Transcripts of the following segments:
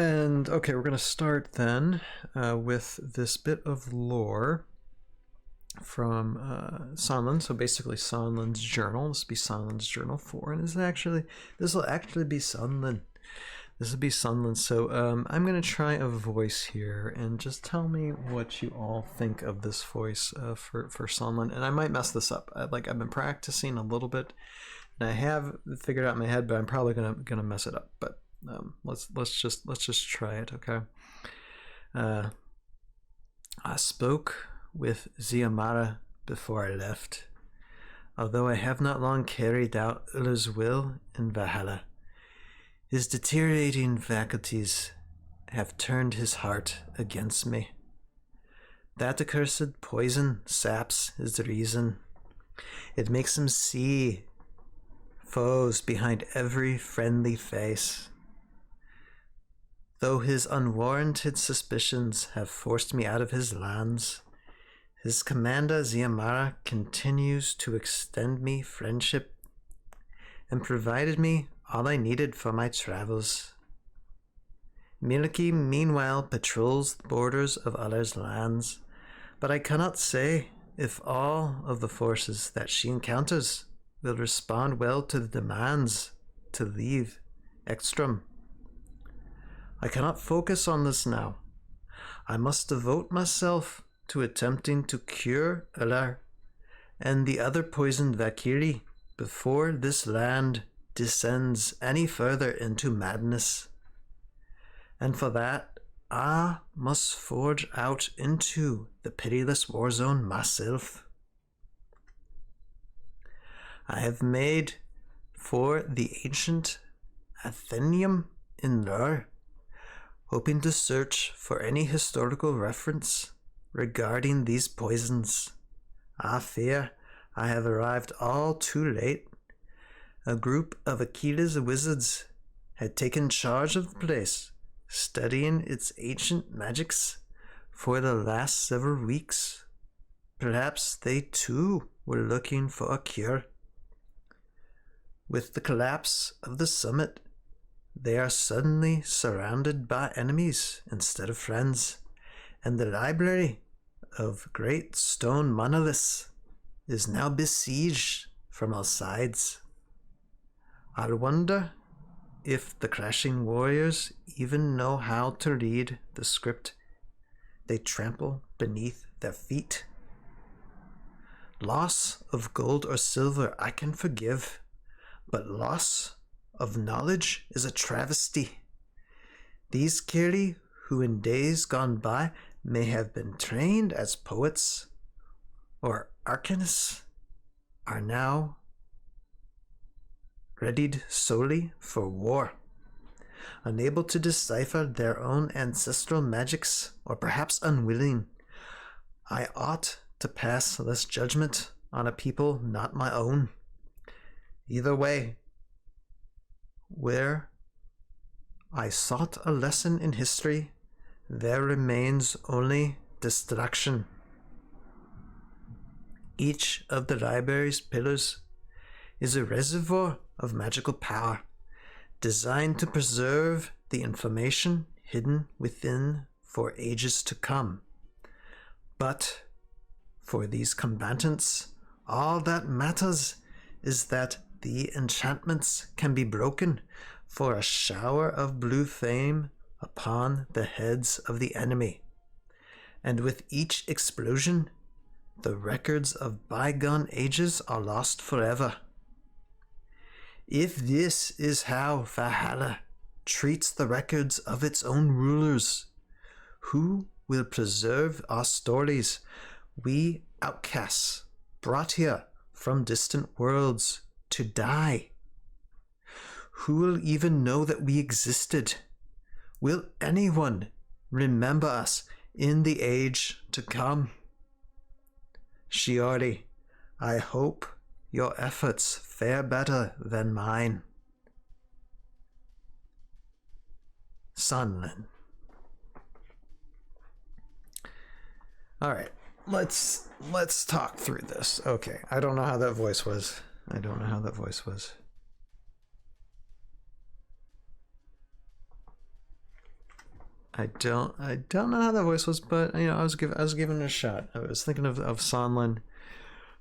And okay, we're going to start then with this bit of lore from Sonlen. So basically, Sonlen's journal. This will be Sonlen's journal 4, and this will actually be Sonlen. This will be Sonlen. So I'm going to try a voice here, and just tell me what you all think of this voice for Sonlen. And I might mess this up. I've been practicing a little bit, and I have figured out in my head, but I'm probably gonna mess it up. But let's just try it, okay? I spoke with Ziamara before I left, although I have not long carried out Uller's will in Valhalla. His deteriorating faculties have turned his heart against me. That accursed poison saps his reason. It makes him see foes behind every friendly face. Though his unwarranted suspicions have forced me out of his lands, his commander Ziamara continues to extend me friendship and provided me all I needed for my travels. Milky meanwhile patrols the borders of Uller's lands, but I cannot say if all of the forces that she encounters will respond well to the demands to leave Ekstrom. I cannot focus on this now. I must devote myself to attempting to cure Uller and the other poisoned Valkyrie before this land descends any further into madness. And for that, I must forge out into the pitiless war zone myself. I have made for the ancient Athenium in Lur, hoping to search for any historical reference regarding these poisons. I fear I have arrived all too late. A group of Achilles wizards had taken charge of the place, studying its ancient magics for the last several weeks. Perhaps they too were looking for a cure. With the collapse of the summit, they are suddenly surrounded by enemies instead of friends, and the library of great stone monoliths is now besieged from all sides. I wonder if the crashing warriors even know how to read the script they trample beneath their feet. Loss of gold or silver I can forgive, but loss of knowledge is a travesty. These Kiri, who in days gone by may have been trained as poets or arcanists, are now readied solely for war, unable to decipher their own ancestral magics, or perhaps unwilling. I ought to pass this judgment on a people not my own. Either way, where I sought a lesson in history, there remains only destruction. Each of the library's pillars is a reservoir of magical power, designed to preserve the information hidden within for ages to come. But for these combatants, all that matters is that the enchantments can be broken for a shower of blue flame upon the heads of the enemy. And with each explosion, the records of bygone ages are lost forever. If this is how Valhalla treats the records of its own rulers, who will preserve our stories, we outcasts brought here from distant worlds to die? Who will even know that we existed? Will anyone remember us in the age to come? Shiori, I hope your efforts fare better than mine. Sonlen. All right, let's talk through this. Okay, I don't know how that voice was. I don't know how that voice was, but I was giving it a shot. I was thinking of Sonlen,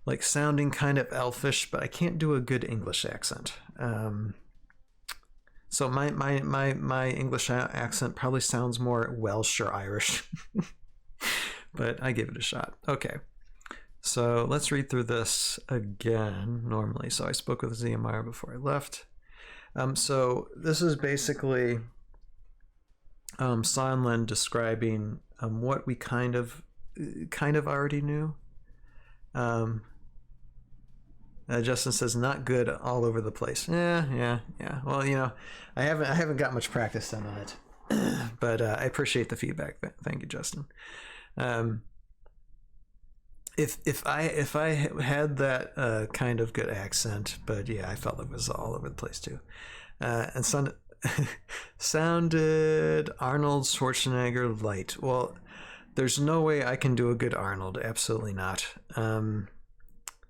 like sounding kind of elfish, but I can't do a good English accent. So my English accent probably sounds more Welsh or Irish, but I gave it a shot. Okay, so let's read through this again normally. So I spoke with Ziamara before I left. So this is basically Sonlen describing what we kind of already knew. Justin says not good all over the place. Yeah. Well, I haven't got much practice done on it, but I appreciate the feedback. Thank you, Justin. If I had that kind of good accent, but yeah, I felt it was all over the place too, and sounded Arnold Schwarzenegger light. Well, there's no way I can do a good Arnold. Absolutely not.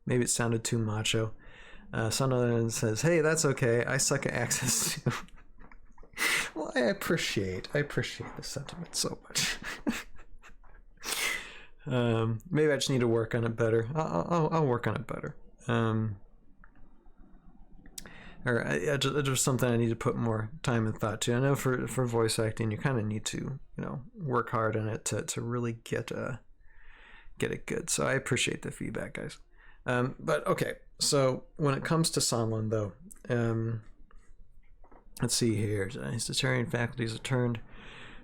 Maybe it sounded too macho. Sonlen says, "Hey, that's okay. I suck at accents too." Well, I appreciate the sentiment so much. Maybe I just need to work on it better. I'll work on it better. Or just something I need to put more time and thought to. I know for voice acting, you kind of need to work hard on it to really get it good. So I appreciate the feedback, guys. But okay, so when it comes to Sonlen, though, let's see here. His deterring faculties have turned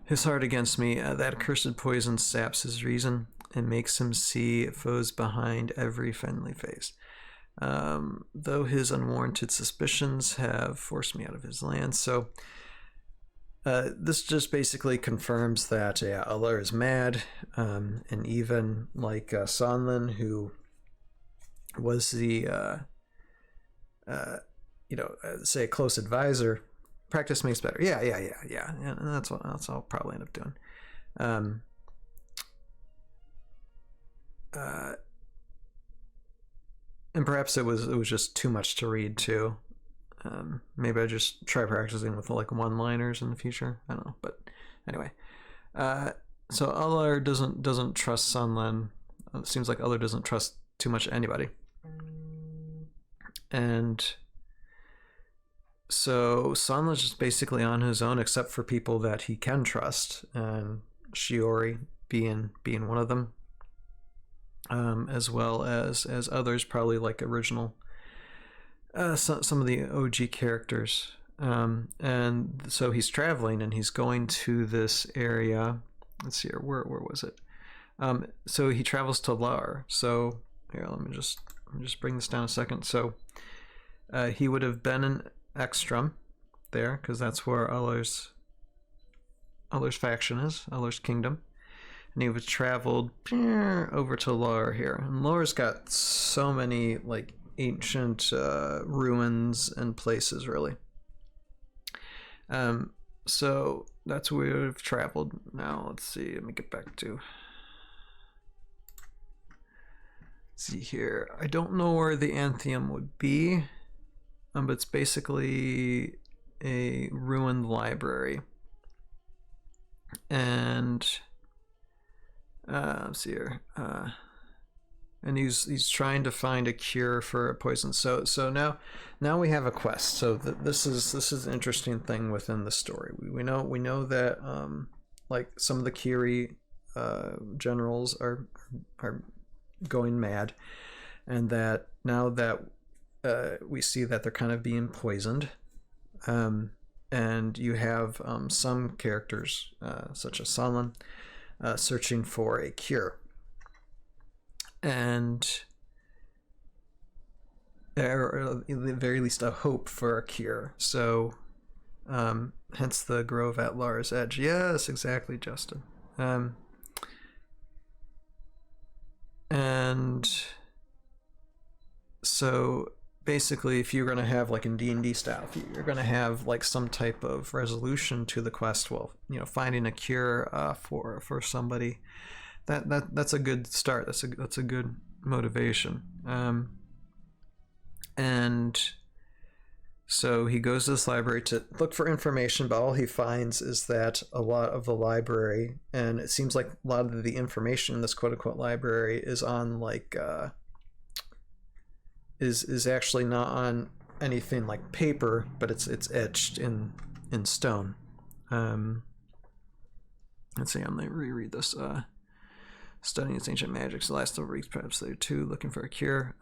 his heart against me. That accursed poison saps his reason and makes him see foes behind every friendly face. Though his unwarranted suspicions have forced me out of his land. So this just basically confirms that Allah is mad, and even like Sonlen, who was the say a close advisor, practice makes better. Yeah, and that's what I'll probably end up doing. And perhaps it was just too much to read too. Maybe I just try practicing with like one-liners in the future. I don't know, but anyway. So Allah doesn't trust Sonlen. It seems like Allah doesn't trust too much anybody. And so Sonlen's just basically on his own, except for people that he can trust, and Shiori being one of them, as well as others, probably like original, some of the OG characters. And so he's traveling, and he's going to this area. Let's see here, where was it? So he travels to Lar. So here, let me just bring this down a second. So he would have been in Ekstrom there, because that's where Allah's faction is, Allah's kingdom. And he would have traveled over to Lar here. And Lar's got so many like ancient ruins and places, really. So that's where we would have traveled. Now let's see, let me get back to see here. I don't know where the Antheum would be, but it's basically a ruined library. And let's see here. And he's trying to find a cure for a poison. So now we have a quest. So this is an interesting thing within the story. We know that like some of the Kiri generals are going mad, and that now that we see that they're kind of being poisoned, and you have some characters such as Sonlen searching for a cure, and or at the very least a hope for a cure. So hence the grove at Lar's Edge. Yes, exactly, Justin. And so basically, if you're going to have, like in D&D style, if you're going to have like some type of resolution to the quest, well, finding a cure for somebody, that's a good start. That's a good motivation. And So he goes to this library to look for information, but all he finds is that a lot of the library, and it seems like a lot of the information in this quote-unquote library is on like is actually not on anything like paper, but it's etched in stone. Let's see, I'm gonna reread this. Studying its ancient magics, the last of weeks, perhaps they're too looking for a cure.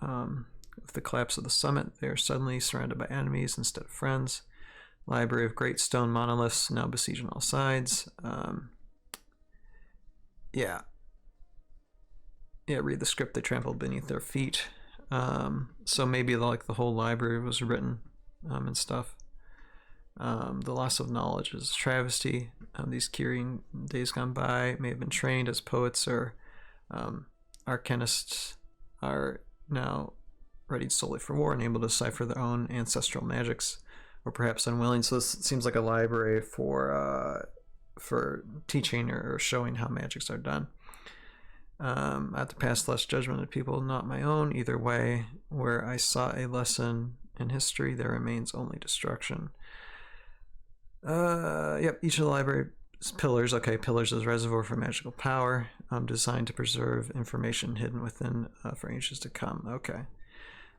With the collapse of the summit, they are suddenly surrounded by enemies instead of friends. Library of great stone monoliths now besieged on all sides. Yeah, read the script they trampled beneath their feet. So maybe like the whole library was written and stuff. The loss of knowledge is a travesty. These Kyrian days gone by may have been trained as poets or arcanists are now ready solely for war and able to decipher their own ancestral magics, or perhaps unwilling. So this seems like a library for teaching or showing how magics are done. I have to pass less judgment of people, not my own. Either way, where I saw a lesson in history, there remains only destruction. Yep, each of the library's pillars. Okay, pillars is a reservoir for magical power, designed to preserve information hidden within for ages to come. Okay.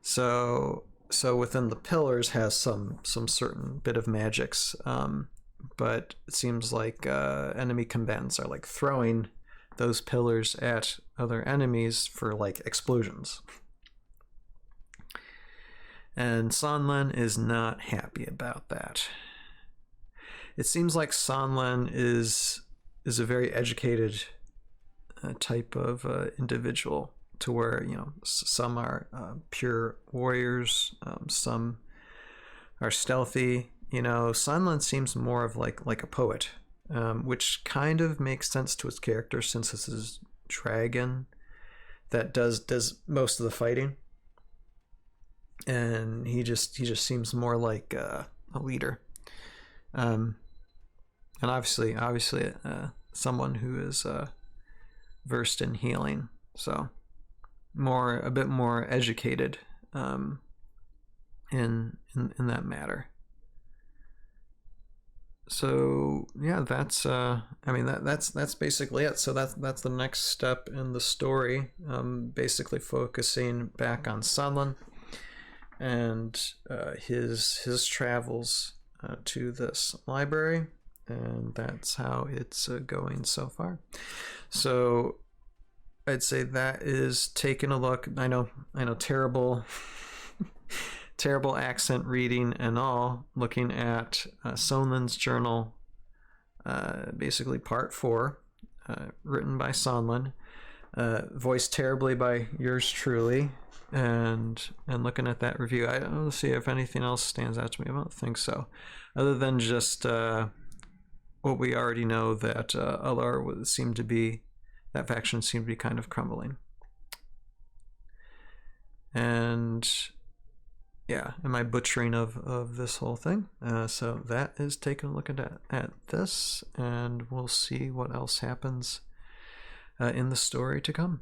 So within the pillars has some certain bit of magics, but it seems like enemy combatants are like throwing those pillars at other enemies for like explosions. And Sonlen is not happy about that. It seems like Sonlen is a very educated type of individual, to where, you know, some are pure warriors, some are stealthy. You know, Sonlen seems more of like a poet, which kind of makes sense to his character, since this is dragon that does most of the fighting, and he just seems more like a leader, and obviously someone who is versed in healing, so a bit more educated in that matter. So yeah, that's that's basically it. So that's the next step in the story, basically focusing back on Sonlen and his travels to this library, and that's how it's going so far. So I'd say that is taking a look. I know, terrible, terrible accent reading and all. Looking at Sonlen's journal, basically part 4, written by Sonlen, voiced terribly by yours truly, and looking at that review, I don't see if anything else stands out to me. I don't think so, other than just what we already know, that Alar would seem to be. That faction seemed to be kind of crumbling. And yeah, am I butchering of this whole thing? So that is taking a look at this, and we'll see what else happens in the story to come.